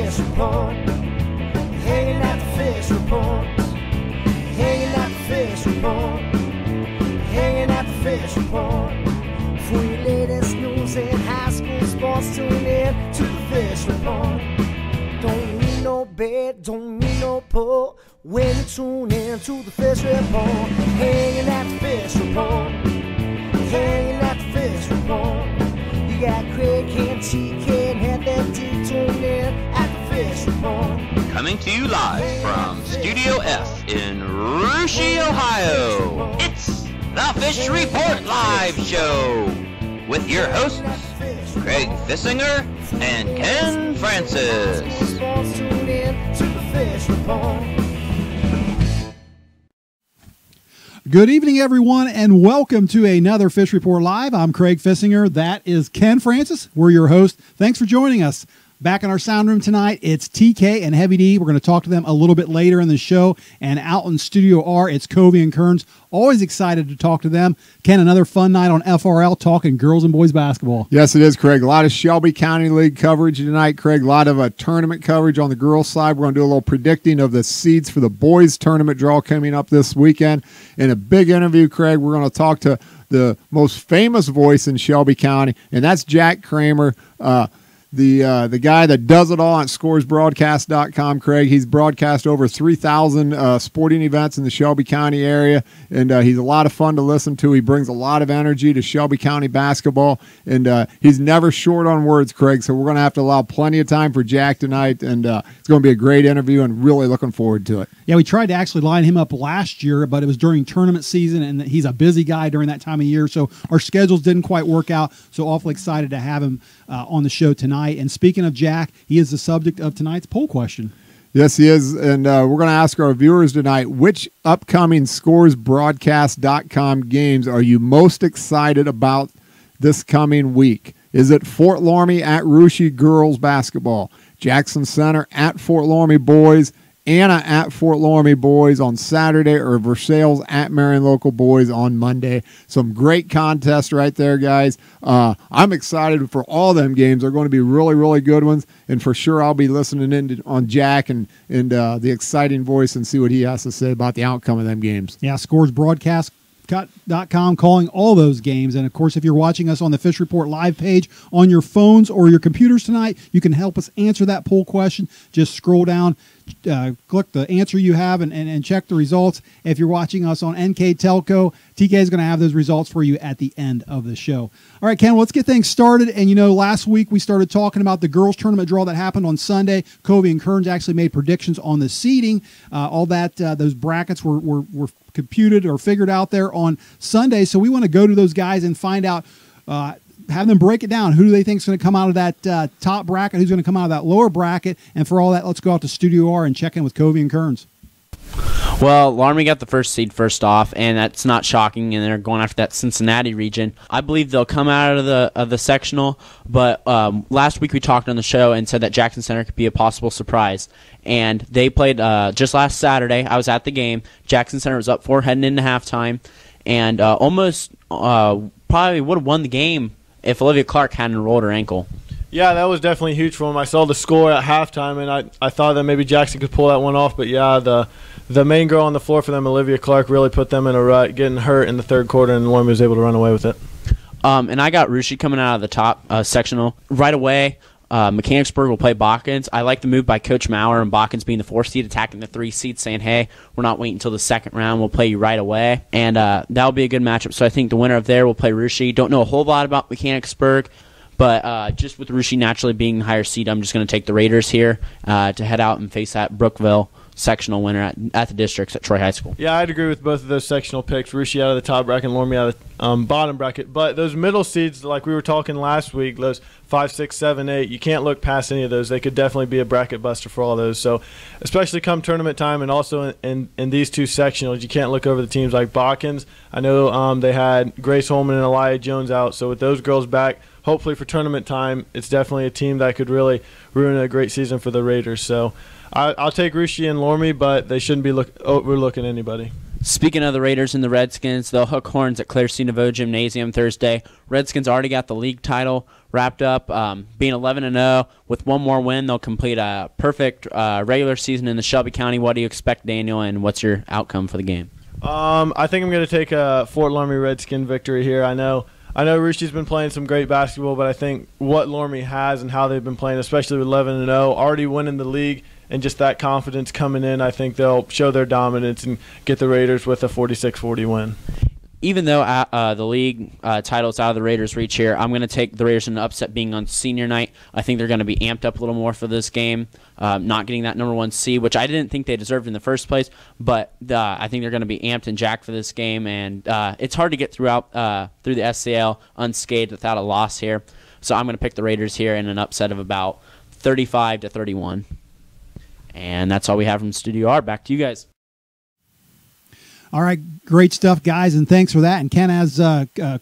fish report. Hanging at the fish report. Hanging at the fish report. Hanging at the fish report. For your latest news in high school sports, tune in to the fish report. Don't need no bed, don't need no pull when you tune in to the fish report. Hanging at the fish report. Hanging at the fish report. You got Craig and TK and Heather D tuned in at the fish report. Coming to you live from Studio F in Russia, Ohio. It's the Fish Report Live Show with your hosts, Craig Fissinger and Ken Francis. Good evening, everyone, and welcome to another Fish Report Live. I'm Craig Fissinger. That is Ken Francis. We're your host. Thanks for joining us. Back in our sound room tonight, it's TK and Heavy D. We're going to talk to them a little bit later in the show. And out in Studio R, it's Covey and Kearns. Always excited to talk to them. Ken, another fun night on FRL talking girls and boys basketball. Yes, it is, Craig. A lot of Shelby County League coverage tonight, Craig. A lot of tournament coverage on the girls' side. We're going to do a little predicting of the seeds for the boys' tournament draw coming up this weekend. In a big interview, Craig, we're going to talk to the most famous voice in Shelby County, and that's Jack Kramer, the guy that does it all on scoresbroadcast.com, Craig. He's broadcast over 3,000 sporting events in the Shelby County area, and he's a lot of fun to listen to. He brings a lot of energy to Shelby County basketball, and he's never short on words, Craig, so we're going to have to allow plenty of time for Jack tonight, and it's going to be a great interview and really looking forward to it. Yeah, we tried to actually line him up last year, but it was during tournament season, and he's a busy guy during that time of year, so our schedules didn't quite work out, so awfully excited to have him on the show tonight. And speaking of Jack, he is the subject of tonight's poll question. Yes, he is, and we're going to ask our viewers tonight, which upcoming scoresbroadcast.com games are you most excited about this coming week? Is it Fort Loramie at Russia girls basketball, Jackson Center at Fort Loramie boys, Anna at Fort Loramie boys on Saturday, or Versailles at Marion local boys on Monday? Some great contests right there, guys. I'm excited for all them games. They're going to be really, really good ones, and for sure I'll be listening in on Jack and the exciting voice and see what he has to say about the outcome of them games. Yeah, scoresbroadcast.com calling all those games. And, of course, if you're watching us on the Fish Report Live page on your phones or your computers tonight, you can help us answer that poll question. Just scroll down, click the answer you have, and check the results. If you're watching us on NK Telco, TK is going to have those results for you at the end of the show. All right, Ken, let's get things started. And, last week we started talking about the girls' tournament draw that happened on Sunday. Covey and Kearns actually made predictions on the seeding. All that, those brackets were computed or figured out there on Sunday. So we want to go to those guys and find out, have them break it down. Who do they think is going to come out of that top bracket? Who's going to come out of that lower bracket? And for all that, let's go out to Studio R and check in with Covey and Kearns. Well, Loramie got the first seed first off, and that's not shocking, and they're going after that Cincinnati region. I believe they'll come out of the sectional, but last week we talked on the show and said that Jackson Center could be a possible surprise, and they played just last Saturday. I was at the game. Jackson Center was up 4 heading into halftime, and almost probably would have won the game if Olivia Clark hadn't rolled her ankle. Yeah, that was definitely huge for them. I saw the score at halftime, and I thought that maybe Jackson could pull that one off. But, yeah, the main girl on the floor for them, Olivia Clark, really put them in a rut, getting hurt in the third quarter, and Loramie was able to run away with it. And I got Russia coming out of the top sectional right away. Mechanicsburg will play Botkins. I like the move by Coach Maurer and Botkins being the 4th seed, attacking the 3 seed, saying, hey, we're not waiting until the second round. We'll play you right away. And that'll be a good matchup. So I think the winner of there will play Russia. Don't know a whole lot about Mechanicsburg, but just with Russia naturally being the higher seed, I'm just going to take the Raiders here to head out and face that Brookville sectional winner at the districts at Troy High School. Yeah, I'd agree with both of those sectional picks. Russia out of the top bracket and Loramie out of the bottom bracket. But those middle seeds, like we were talking last week, those 5, 6, 7, 8, you can't look past any of those. They could definitely be a bracket buster for all those. So especially come tournament time and also in these two sectionals, you can't look over the teams like Botkins. I know they had Grace Holman and Elia Jones out. So with those girls back, hopefully for tournament time, it's definitely a team that could really ruin a great season for the Raiders. So I'll take Russia and Loramie, but they shouldn't be overlooking anybody. Speaking of the Raiders and the Redskins, they'll hook horns at Claire C. Nouveau Gymnasium Thursday. Redskins already got the league title. wrapped up. Being 11-0 with one more win, they'll complete a perfect regular season in the Shelby County. What do you expect, Daniel, and what's your outcome for the game? I think I'm going to take a Fort Laramie Redskin victory here. I know Rushie's been playing some great basketball, but I think what Laramie has and how they've been playing, especially with 11-0, already winning the league, and just that confidence coming in, I think they'll show their dominance and get the Raiders with a 46-40 win. Even though the league title's out of the Raiders' reach here, I'm going to take the Raiders in an upset being on senior night. I think they're going to be amped up a little more for this game, not getting that number 1 seed, which I didn't think they deserved in the first place, but I think they're going to be amped and jacked for this game, and it's hard to get through the SCL unscathed without a loss here. So I'm going to pick the Raiders here in an upset of about 35-31. And that's all we have from Studio R. Back to you guys. All right, great stuff, guys, and thanks for that. And Ken, as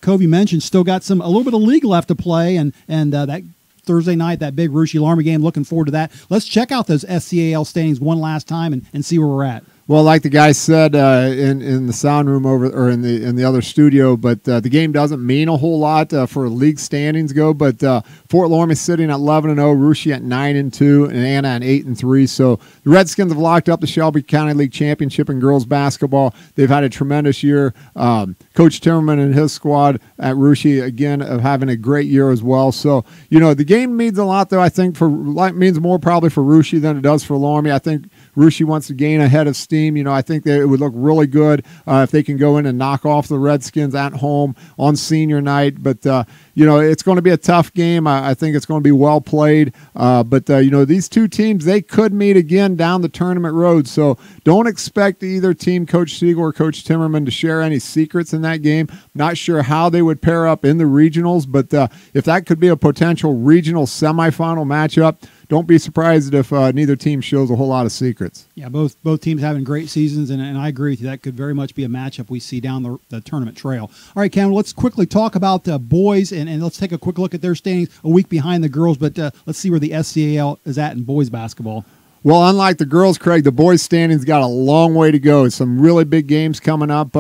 Covey mentioned, still got a little bit of league left to play, and that Thursday night, that big Russia Laramie game. Looking forward to that. Let's check out those SCAL standings one last time and see where we're at. Well, like the guy said in the sound room in the other studio, but the game doesn't mean a whole lot for league standings go. But Fort Laramie sitting at 11-0, Russia at 9-2, and Anna at 8-3. So the Redskins have locked up the Shelby County League Championship in girls basketball. They've had a tremendous year. Coach Timmerman and his squad at Russia again are having a great year as well. So the game means a lot, though. I think means more probably for Russia than it does for Laramie. I think Russia wants to gain a head of steam. I think that it would look really good if they can go in and knock off the Redskins at home on senior night. But, it's going to be a tough game. I think it's going to be well played. But these two teams, they could meet again down the tournament road. So don't expect either team, Coach Siegel or Coach Timmerman, to share any secrets in that game. Not sure how they would pair up in the regionals, but if that could be a potential regional semifinal matchup, don't be surprised if neither team shows a whole lot of secrets. Yeah, both teams having great seasons, and I agree with you. That could very much be a matchup we see down the tournament trail. All right, Cam, let's quickly talk about boys, and let's take a quick look at their standings a week behind the girls, but let's see where the SCAL is at in boys basketball. Well, unlike the girls, Craig, the boys' standings got a long way to go. Some really big games coming up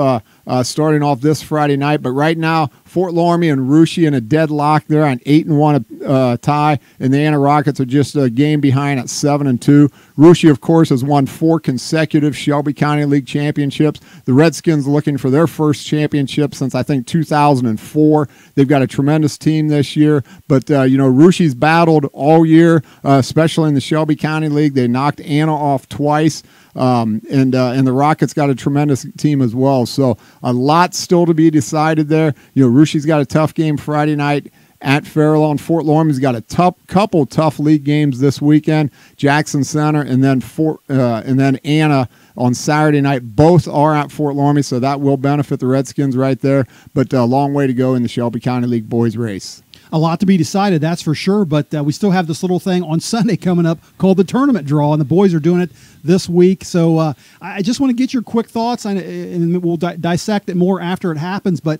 starting off this Friday night. But right now, Fort Laramie and Russia in a deadlock. They're on 8-1 tie, and the Anna Rockets are just a game behind at 7-2. Russia, of course, has won 4 consecutive Shelby County League championships. The Redskins looking for their first championship since, I think, 2004. They've got a tremendous team this year. But, Russia's battled all year, especially in the Shelby County League. They knocked Anna off twice. And the Rockets got a tremendous team as well. So a lot still to be decided there. Russia's got a tough game Friday night at Fairlawn. And Fort Laramie's got a couple tough league games this weekend. Jackson Center and then Anna on Saturday night. Both are at Fort Laramie, so that will benefit the Redskins right there. But a long way to go in the Shelby County League boys race. A lot to be decided, that's for sure, but we still have this little thing on Sunday coming up called the tournament draw, and the boys are doing it this week. So I just want to get your quick thoughts, and we'll dissect it more after it happens, but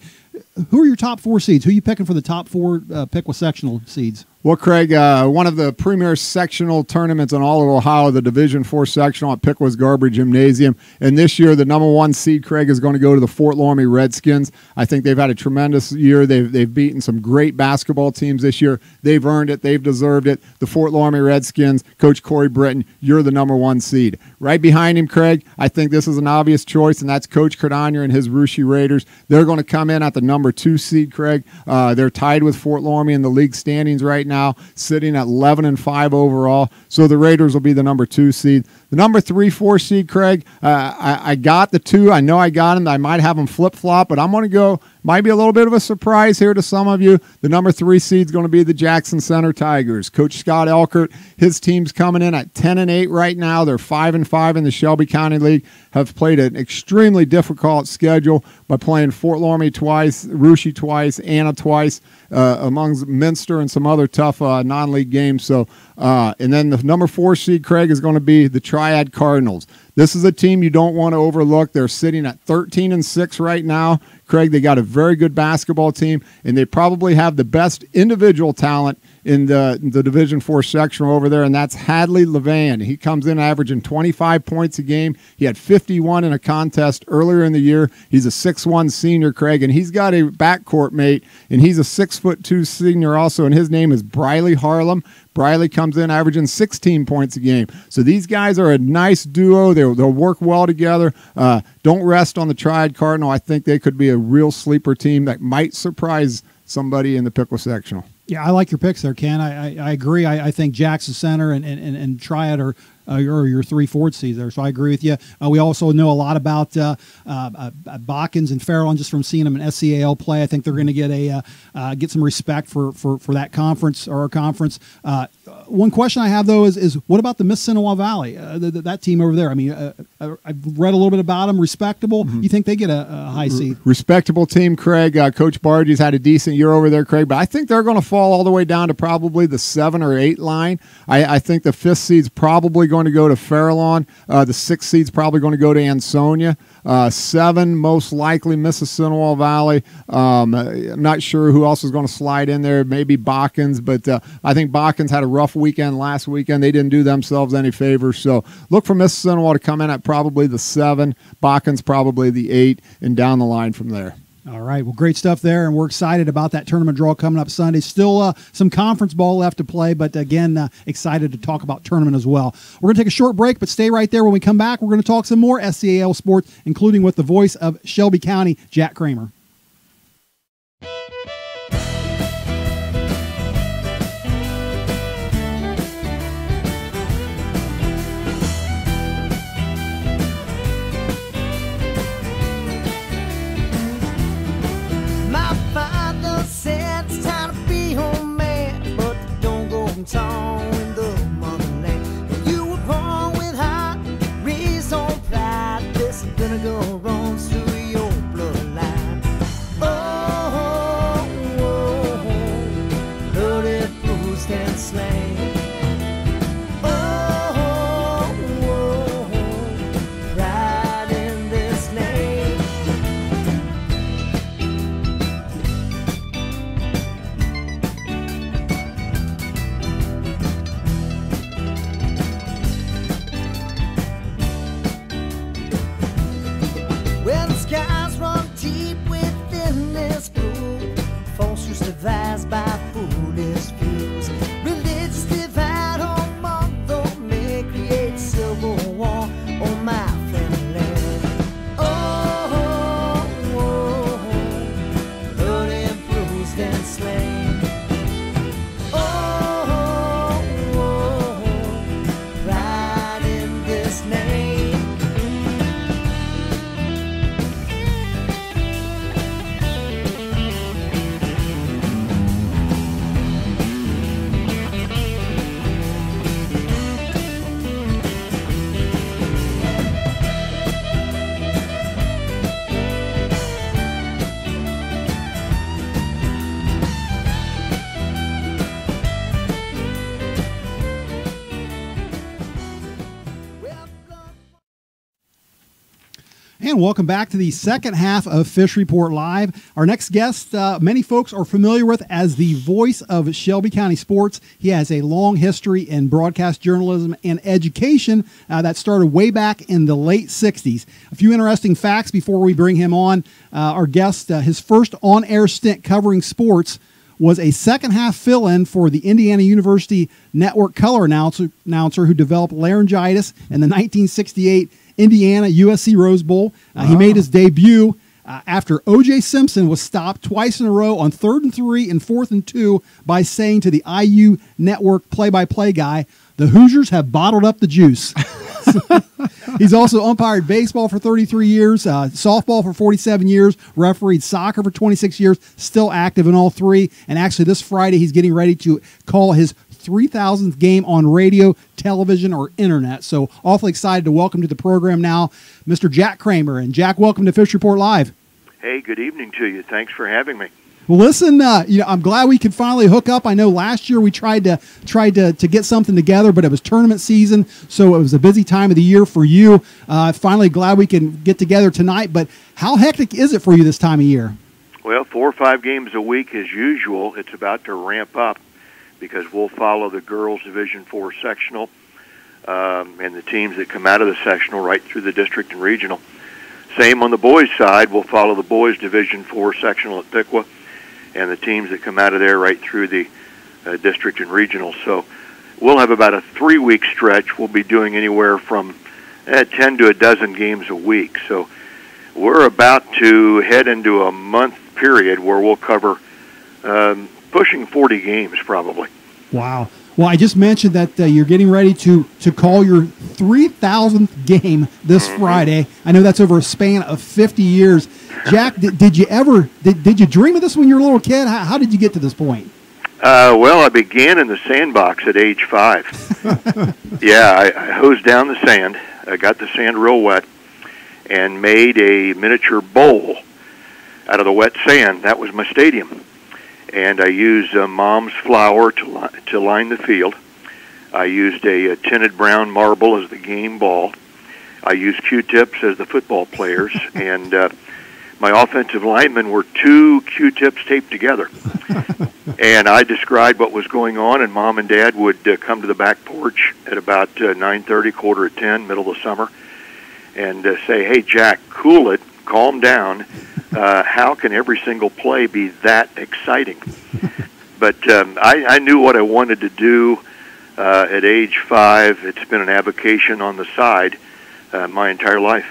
who are your top 4 seeds? Who are you picking for the top 4 pick with sectional seeds? Well, Craig, one of the premier sectional tournaments in all of Ohio, the Division IV sectional at Pickwa's Garber Gymnasium. And this year, the number 1 seed, Craig, is going to go to the Fort Laramie Redskins. I think they've had a tremendous year. They've beaten some great basketball teams this year. They've earned it. They've deserved it. The Fort Laramie Redskins, Coach Corey Britton, you're the number 1 seed. Right behind him, Craig, I think this is an obvious choice, and that's Coach Cardonier and his Russia Raiders. They're going to come in at the number 2 seed, Craig. They're tied with Fort Laramie in the league standings right now, sitting at 11-5 overall. So the Raiders will be the number 2 seed. The number 3-4 seed, Craig, I got the 2. I know I got them. I might have them flip-flop, but I'm going to go, might be a little bit of a surprise here to some of you. The number 3 seed is going to be the Jackson Center Tigers. Coach Scott Elkert, his team's coming in at 10-8 right now. They're 5-5 in the Shelby County League, have played an extremely difficult schedule by playing Fort Laramie twice, Russia twice, Anna twice, amongst Minster and some other tough non-league games. So, and then the number 4 seed, Craig, is going to be the Triad Cardinals. This is a team you don't want to overlook. They're sitting at 13-6 right now. Craig, they got a very good basketball team, and they probably have the best individual talent in the Division IV sectional over there, and that's Hadley Levan. He comes in averaging 25 points a game. He had 51 in a contest earlier in the year. He's a 6'1 senior, Craig, and he's got a backcourt mate, and he's a 6'2 senior also, and his name is Briley Harlem. Briley comes in averaging 16 points a game. So these guys are a nice duo. They'll work well together. Don't rest on the Triad Cardinal. I think they could be a real sleeper team that might surprise somebody in the Pickle sectional. Yeah, I like your picks there, Ken. I agree. I think Jackson Center and Triad are your 3 forward seeds there. So I agree with you. We also know a lot about Botkins and Farallon just from seeing them in SCAL play. I think they're going to get some respect for that conference or our conference. One question I have, though, is what about the Miss Sinawah Valley, that team over there? I mean, I've read a little bit about them. Respectable. Mm-hmm. You think they get a high seed? Respectable team, Craig. Coach Bargey's had a decent year over there, Craig, but I think they're going to fall all the way down to probably the 7 or 8 line. I think the 5th seed's probably going to go to Farallon. The 6th seed's probably going to go to Ansonia. 7, most likely Mississinawa Valley. I'm not sure who else is going to slide in there. Maybe Botkins, but I think Botkins had a rough weekend last weekend. They didn't do themselves any favors. So look for Mississinawa to come in at probably the 7, Botkins probably the 8, and down the line from there. All right. Well, great stuff there, and we're excited about that tournament draw coming up Sunday. Still some conference ball left to play, but again, excited to talk about tournament as well. We're going to take a short break, but stay right there. When we come back, we're going to talk some more SCAL sports, including with the voice of Shelby County, Jack Kramer. And welcome back to the second half of Fish Report Live. Our next guest, many folks are familiar with as the voice of Shelby County sports. He has a long history in broadcast journalism and education that started way back in the late 60s. A few interesting facts before we bring him on. Our guest, his first on-air stint covering sports was a second-half fill-in for the Indiana University Network color announcer who developed laryngitis in the 1968 Indiana USC Rose Bowl. He made his debut after O.J. Simpson was stopped twice in a row on 3rd and 3 and 4th and 2 by saying to the IU Network play-by-play guy, "The Hoosiers have bottled up the juice." He's also umpired baseball for 33 years, softball for 47 years, refereed soccer for 26 years, still active in all three. And actually this Friday he's getting ready to call his 3,000th game on radio, television, or internet. So awfully excited to welcome to the program now Mr. Jack Kramer. And Jack, welcome to Fish Report Live. Hey, good evening to you. Thanks for having me. Well, listen, I'm glad we could finally hook up. I know last year we tried to get something together, but it was tournament season, so it was a busy time of the year for you. Finally glad we can get together tonight, but how hectic is it for you this time of year? Well, 4 or 5 games a week as usual. It's about to ramp up because we'll follow the girls Division IV sectional and the teams that come out of the sectional right through the district and regional. Same on the boys' side. We'll follow the boys Division IV sectional at Piqua and the teams that come out of there right through the district and regional. So we'll have about a 3-week stretch. We'll be doing anywhere from 10 to a dozen games a week. So we're about to head into a month period where we'll cover pushing 40 games probably. Wow. Well, I just mentioned that you're getting ready to call your 3,000th game this Friday. I know that's over a span of 50 years. Jack, did you dream of this when you were a little kid? How did you get to this point? Well, I began in the sandbox at age 5. Yeah, I hosed down the sand. I got the sand real wet and made a miniature bowl out of the wet sand. That was my stadium. And I used Mom's flour to line the field. I used a tinted brown marble as the game ball. I used Q-tips as the football players. And my offensive linemen were 2 Q-tips taped together. And I described what was going on, and Mom and Dad would come to the back porch at about 9:30, 9:45, middle of the summer, and say, "Hey, Jack, cool it, calm down. How can every single play be that exciting?" But I knew what I wanted to do at age 5. It's been an avocation on the side my entire life.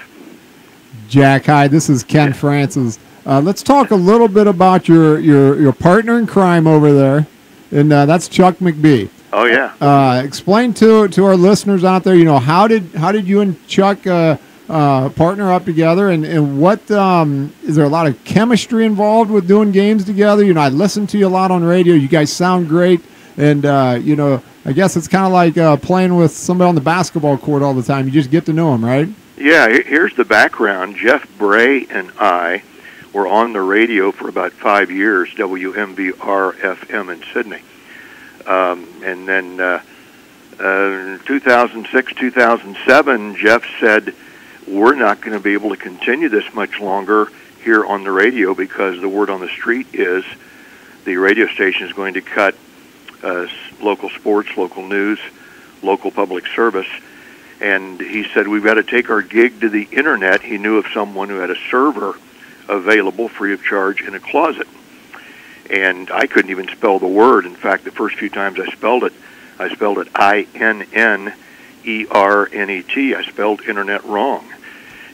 Jack, hi, this is Ken Francis. Let's talk a little bit about your partner in crime over there, and that's Chuck McBee. Oh yeah. Explain to our listeners out there, how did you and Chuck partner up together, and what is there a lot of chemistry involved with doing games together? I listen to you a lot on radio. You guys sound great, and I guess it's kind of like playing with somebody on the basketball court all the time. You just get to know them, right? Yeah. Here's the background. Jeff Bray and I were on the radio for about 5 years, WMVR-FM in Sydney. And then in 2006, 2007, Jeff said, we're not going to be able to continue this much longer here on the radio because the word on the street is the radio station is going to cut local sports, local news, local public service. And he said, we've got to take our gig to the internet. He knew of someone who had a server available free of charge in a closet. And I couldn't even spell the word. In fact, the first few times I spelled it INNERNET. I spelled internet wrong.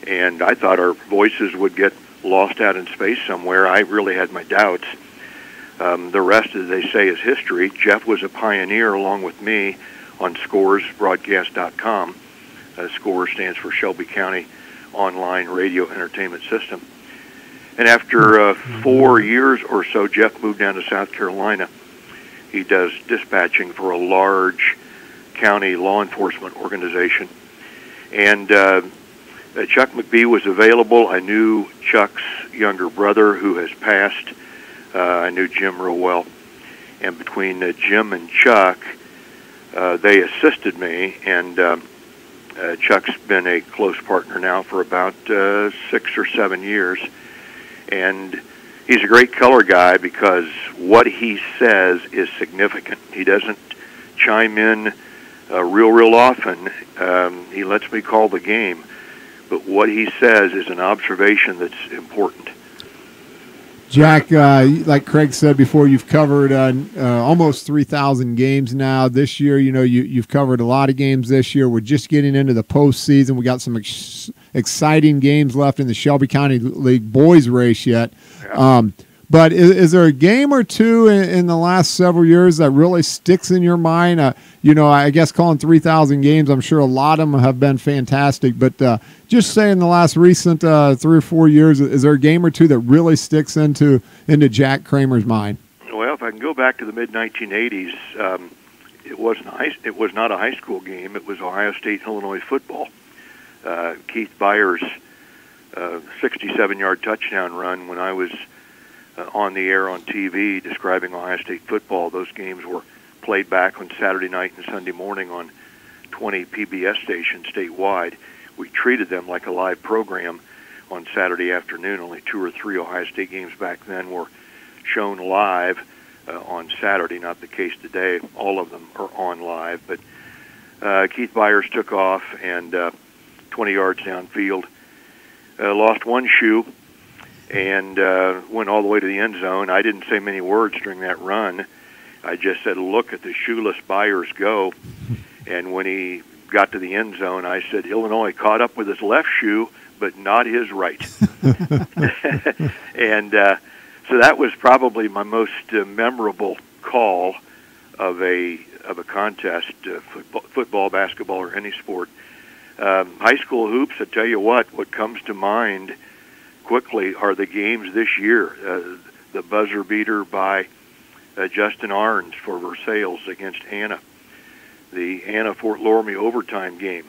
And I thought our voices would get lost out in space somewhere. I really had my doubts. The rest, as they say, is history. Jeff was a pioneer along with me on ScoresBroadcast.com. SCORES stands for Shelby County Online Radio Entertainment System. And after 4 years or so, Jeff moved down to South Carolina. He does dispatching for a large county law enforcement organization. And Chuck McBee was available. I knew Chuck's younger brother, who has passed. I knew Jim real well. And between Jim and Chuck, they assisted me. And Chuck's been a close partner now for about 6 or 7 years. And he's a great color guy because what he says is significant. He doesn't chime in real often. He lets me call the game. But what he says is an observation that's important. Jack, like Craig said before, you've covered almost 3,000 games now. This year, you've covered a lot of games this year. We're just getting into the postseason. We got some exciting games left in the Shelby County League boys race yet. Yeah. But is there a game or two in the last several years that really sticks in your mind? I guess calling 3,000 games, I'm sure a lot of them have been fantastic. But just say in the last recent 3 or 4 years, is there a game or two that really sticks into Jack Kramer's mind? Well, if I can go back to the mid-1980s, it was not a high school game. It was Ohio State-Illinois football. Keith Byers' 67-yard touchdown run when I was on the air on TV describing Ohio State football. Those games were played back on Saturday night and Sunday morning on 20 PBS stations statewide. We treated them like a live program on Saturday afternoon. Only 2 or 3 Ohio State games back then were shown live on Saturday. Not the case today. All of them are on live. But Keith Byers took off and 20 yards downfield, lost one shoe, and went all the way to the end zone. I didn't say many words during that run. I just said, look at the shoeless Byers go. And when he got to the end zone, I said, Illinois caught up with his left shoe, but not his right. And so that was probably my most memorable call of a contest, football, basketball, or any sport. High school hoops, I tell you what comes to mind quickly are the games this year. The buzzer beater by Justin Arns for Versailles against Anna. The Anna-Fort Loramie overtime game.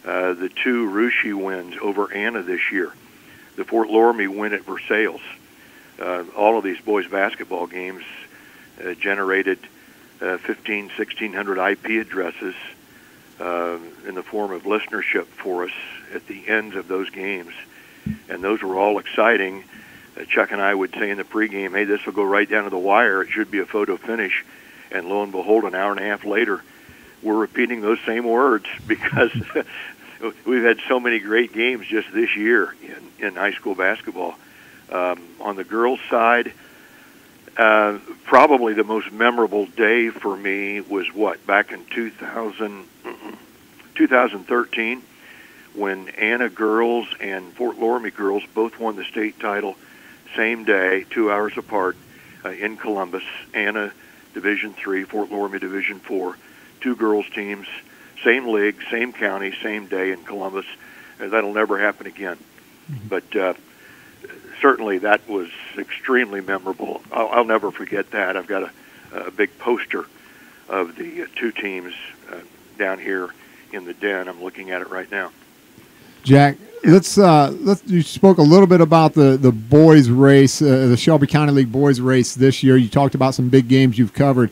The two Russia wins over Anna this year. The Fort Loramie win at Versailles. All of these boys' basketball games generated 1,600 IP addresses in the form of listenership for us at the ends of those games. And those were all exciting. Chuck and I would say in the pregame, hey, this will go right down to the wire. It should be a photo finish. And lo and behold, an hour and a half later, we're repeating those same words because we've had so many great games just this year in high school basketball. On the girls' side, probably the most memorable day for me was back in 2013 when Anna girls and Fort Loramie girls both won the state title same day, 2 hours apart, in Columbus. Anna Division III, Fort Loramie Division IV. Two girls teams, same league, same county, same day in Columbus. That'll never happen again. But certainly that was extremely memorable. I'll never forget that. I've got a big poster of the two teams down here in the den. I'm looking at it right now. Jack, let's you spoke a little bit about the boys race, the Shelby County League boys race this year. You talked about some big games you've covered.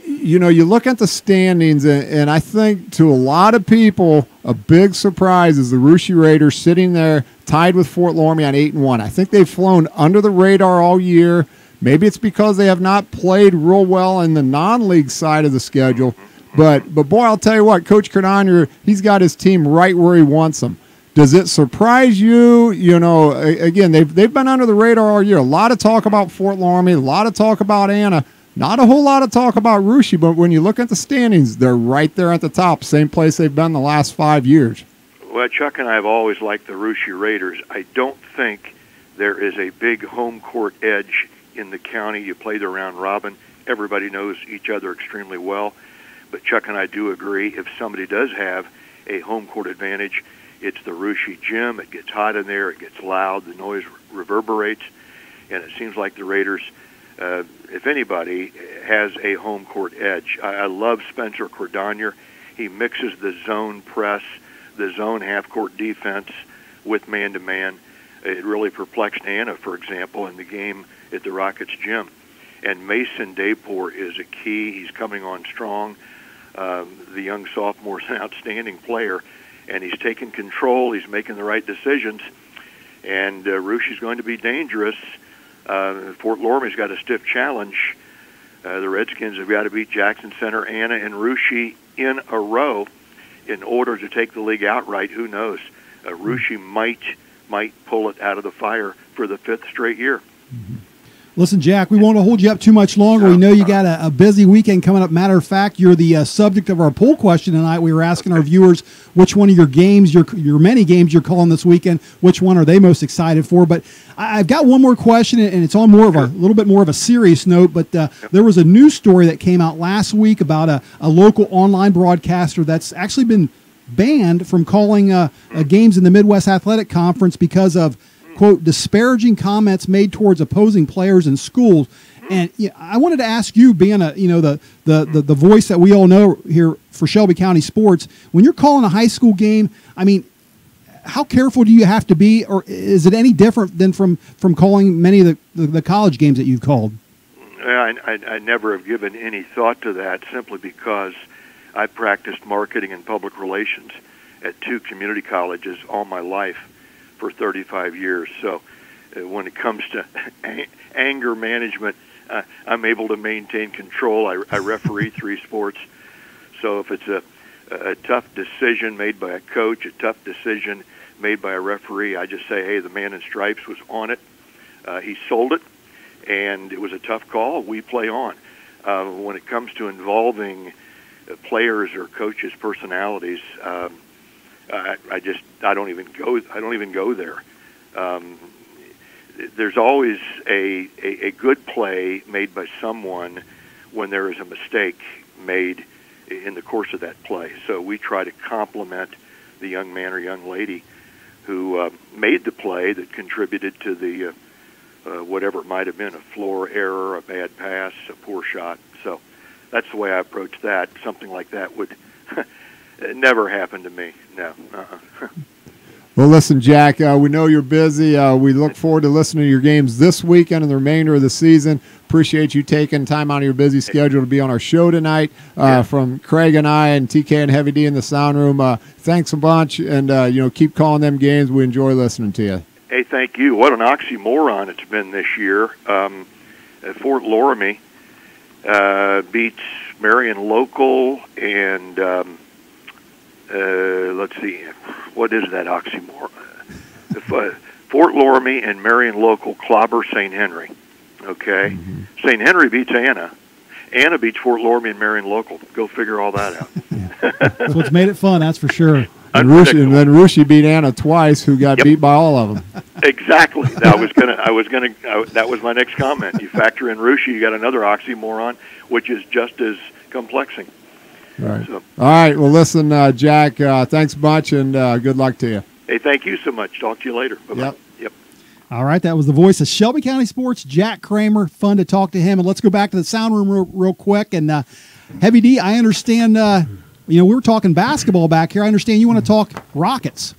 You look at the standings, and I think to a lot of people, a big surprise is the Russia Raiders sitting there tied with Fort Loramie on 8-1. I think they've flown under the radar all year. Maybe it's because they have not played real well in the non-league side of the schedule. But boy, I'll tell you what, Coach Cardonier, he's got his team right where he wants them. Does it surprise you? Again, they've been under the radar all year. A lot of talk about Fort Loramie, a lot of talk about Anna. Not a whole lot of talk about Russia, but when you look at the standings, they're right there at the top, same place they've been the last 5 years. Well, Chuck and I have always liked the Russia Raiders. I don't think there is a big home court edge in the county. You play the round robin. Everybody knows each other extremely well. But Chuck and I do agree, if somebody does have a home court advantage, it's the Russia gym. It gets hot in there. It gets loud. The noise reverberates. And it seems like the Raiders, if anybody, has a home court edge. I love Spencer Cordonier. He mixes the zone press, the zone half-court defense with man-to-man. It really perplexed Anna, for example, in the game at the Rockets gym. And Mason Dayport is a key. He's coming on strong. The young sophomore is an outstanding player, and he's taking control. He's making the right decisions. And Russia's going to be dangerous. Fort Loramie's got a stiff challenge. The Redskins have got to beat Jackson Center, Anna, and Russia in a row in order to take the league outright. Who knows? Russia might pull it out of the fire for the fifth straight year. Listen, Jack, we won't hold you up too much longer. We know you got a busy weekend coming up. Matter of fact, you're the subject of our poll question tonight. We were asking our viewers which one of your games, your many games you're calling this weekend, which one are they most excited for. But I've got one more question, and it's on more of a little bit more of a serious note. But there was a news story that came out last week about a local online broadcaster that's actually been banned from calling games in the Midwest Athletic Conference because of, quote, disparaging comments made towards opposing players in schools. And I wanted to ask you, being the voice that we all know here for Shelby County sports, when you're calling a high school game, I mean, how careful do you have to be, or is it any different than from calling many of the college games that you've called? I never have given any thought to that, simply because I practiced marketing and public relations at two community colleges all my life for 35 years. So when it comes to anger management, I'm able to maintain control. I referee 3 sports, so if it's a tough decision made by a coach, a tough decision made by a referee, I just say, hey, the man in stripes was on it. He sold it, and it was a tough call. We play on. When it comes to involving players or coaches' personalities, I don't even go there. There's always a good play made by someone when there is a mistake made in the course of that play. So we try to compliment the young man or young lady who made the play that contributed to the whatever it might have been, a floor error, a bad pass, a poor shot. So that's the way I approach that. Something like that would never happen to me. No. Well, listen, Jack, we know you're busy. We look forward to listening to your games this weekend and the remainder of the season. Appreciate you taking time out of your busy schedule to be on our show tonight. From Craig and I and TK and Heavy D in the sound room, thanks a bunch, and keep calling them games. We enjoy listening to you. Hey, thank you. What an oxymoron it's been this year. Fort Loramie beats Marion Local, and let's see, what is that oxymoron? Fort Loramie and Marion Local clobber St. Henry. Okay? Mm-hmm. St. Henry beats Anna. Anna beats Fort Loramie and Marion Local. Go figure all that out. That's what's made it fun, that's for sure. And then Rushi beat Anna twice, who got beat by all of them. Exactly. That was my next comment. You factor in Rushi, you got another oxymoron, which is just as complexing. Right. So, all right. Well, listen, Jack, thanks much, and good luck to you. Hey, thank you so much. Talk to you later. Bye-bye. Yep. All right, that was the voice of Shelby County Sports, Jack Kramer. Fun to talk to him. And let's go back to the sound room real quick. And Heavy D, I understand, we were talking basketball back here. I understand you want to talk Rockets.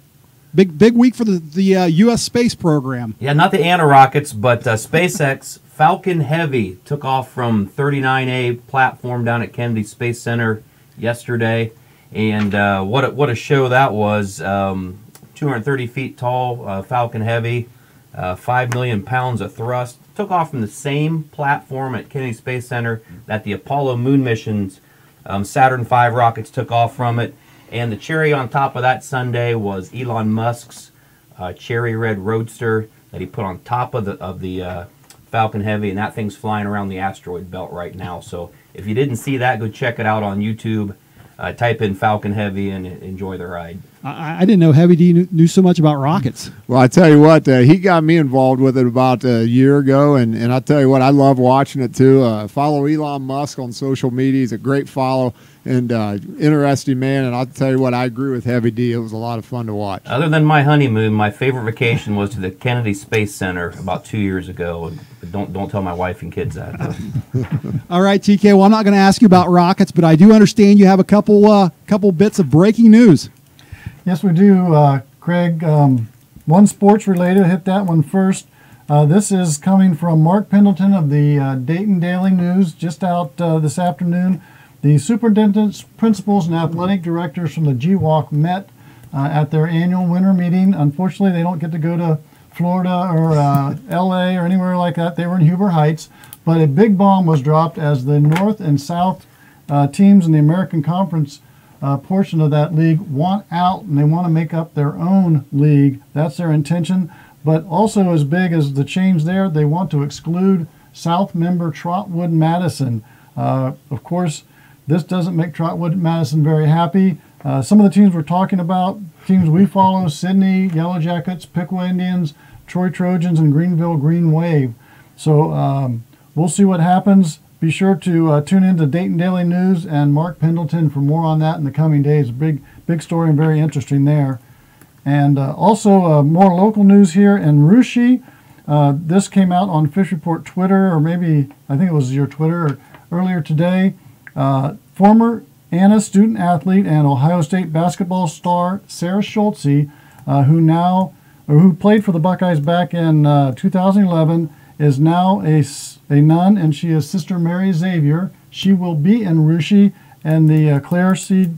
Big week for the U.S. space program. Yeah, not the Anna Rockets, but SpaceX Falcon Heavy took off from 39A platform down at Kennedy Space Center yesterday. And what a show that was. 230 feet tall, Falcon Heavy, 5 million pounds of thrust. Took off from the same platform at Kennedy Space Center that the Apollo moon missions, Saturn V rockets took off from it. And the cherry on top of that sundae was Elon Musk's cherry red roadster that he put on top of the Falcon Heavy, and that thing's flying around the asteroid belt right now. So if you didn't see that, go check it out on YouTube. Type in Falcon Heavy and enjoy the ride. I didn't know Heavy D knew so much about rockets. Well, I tell you what, he got me involved with it about a year ago, and I tell you what, I love watching it too. Follow Elon Musk on social media. He's a great follow and interesting man, and I'll tell you what, I agree with Heavy D. It was a lot of fun to watch. Other than my honeymoon, my favorite vacation was to the Kennedy Space Center about 2 years ago. But don't tell my wife and kids that. All right, TK, well, I'm not going to ask you about rockets, but I do understand you have a couple bits of breaking news. Yes, we do, Craig. One sports related, hit that one first. This is coming from Mark Pendleton of the Dayton Daily News, just out this afternoon. The superintendents, principals, and athletic directors from the GWalk met at their annual winter meeting. Unfortunately, they don't get to go to Florida or LA or anywhere like that. They were in Huber Heights, but a big bomb was dropped as the North and South teams in the American Conference portion of that league want out, and they want to make up their own league. That's their intention. But also as big as the change there, they want to exclude South member Trotwood Madison. Of course, this doesn't make Trotwood Madison very happy. Some of the teams we're talking about, teams we follow, Sydney, Yellow Jackets, Piqua Indians, Troy Trojans, and Greenville Green Wave. So we'll see what happens. Be sure to tune in to Dayton Daily News and Mark Pendleton for more on that in the coming days. Big story and very interesting there. And also more local news here in Rushi. This came out on Fish Report Twitter, or maybe I think it was your Twitter earlier today. Former Anna student athlete and Ohio State basketball star Sarah Schultze, who played for the Buckeyes back in 2011, is now a nun, and she is Sister Mary Xavier. She will be in Rushi and the Claire C.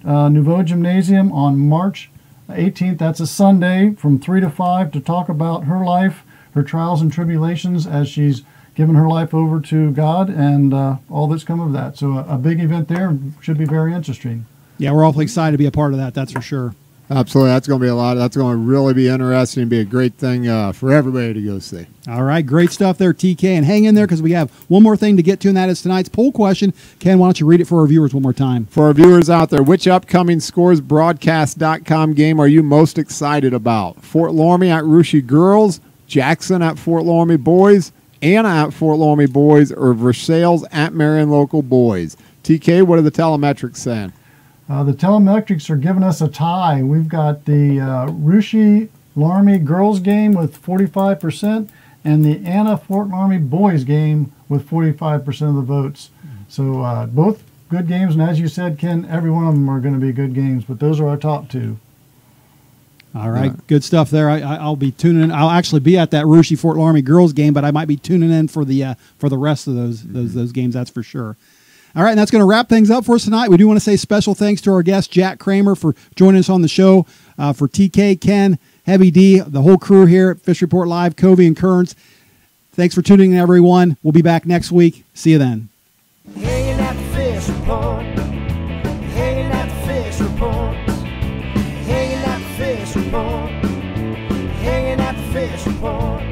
Nouveau Gymnasium on March 18th. That's a Sunday from 3 to 5 to talk about her life, her trials and tribulations as she's given her life over to God and all that's come of that. So a big event there should be very interesting. Yeah, we're awfully excited to be a part of that. That's for sure. Absolutely. That's going to be that's going to really be interesting and be a great thing for everybody to go see. All right, great stuff there, TK. And hang in there because we have one more thing to get to, and that is tonight's poll question. Ken, why don't you read it for our viewers one more time? For our viewers out there, which upcoming scoresbroadcast.com game are you most excited about? Fort Loramie at Russia Girls, Jackson at Fort Loramie Boys, Anna at Fort Loramie Boys, or Versailles at Marion Local Boys? TK, what are the telemetrics saying? The telemetrics are giving us a tie. We've got the Russia Loramie girls game with 45% and the Anna Fort Loramie boys game with 45% of the votes. So both good games, and as you said, Ken, every one of them are going to be good games, but those are our top two. All right, good stuff there. I'll be tuning in. I'll actually be at that Russia Fort Loramie girls game, but I might be tuning in for the rest of those games. That's for sure. All right, and that's going to wrap things up for us tonight. We do want to say special thanks to our guest, Jack Kramer, for joining us on the show. For TK, Ken, Heavy D, the whole crew here at Fish Report Live, Covey and Kearns. Thanks for tuning in, everyone. We'll be back next week. See you then. Hanging at the fish report. Hanging at the fish report. Hanging at the fish report. Hanging at the fish report.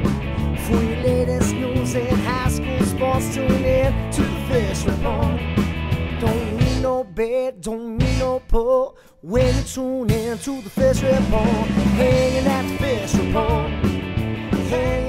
For your latest news and high school sports, tune in to the fish report. Don't need no bed, don't need no pull. When you tune in to the fish report. Hanging at the fish report. Hanging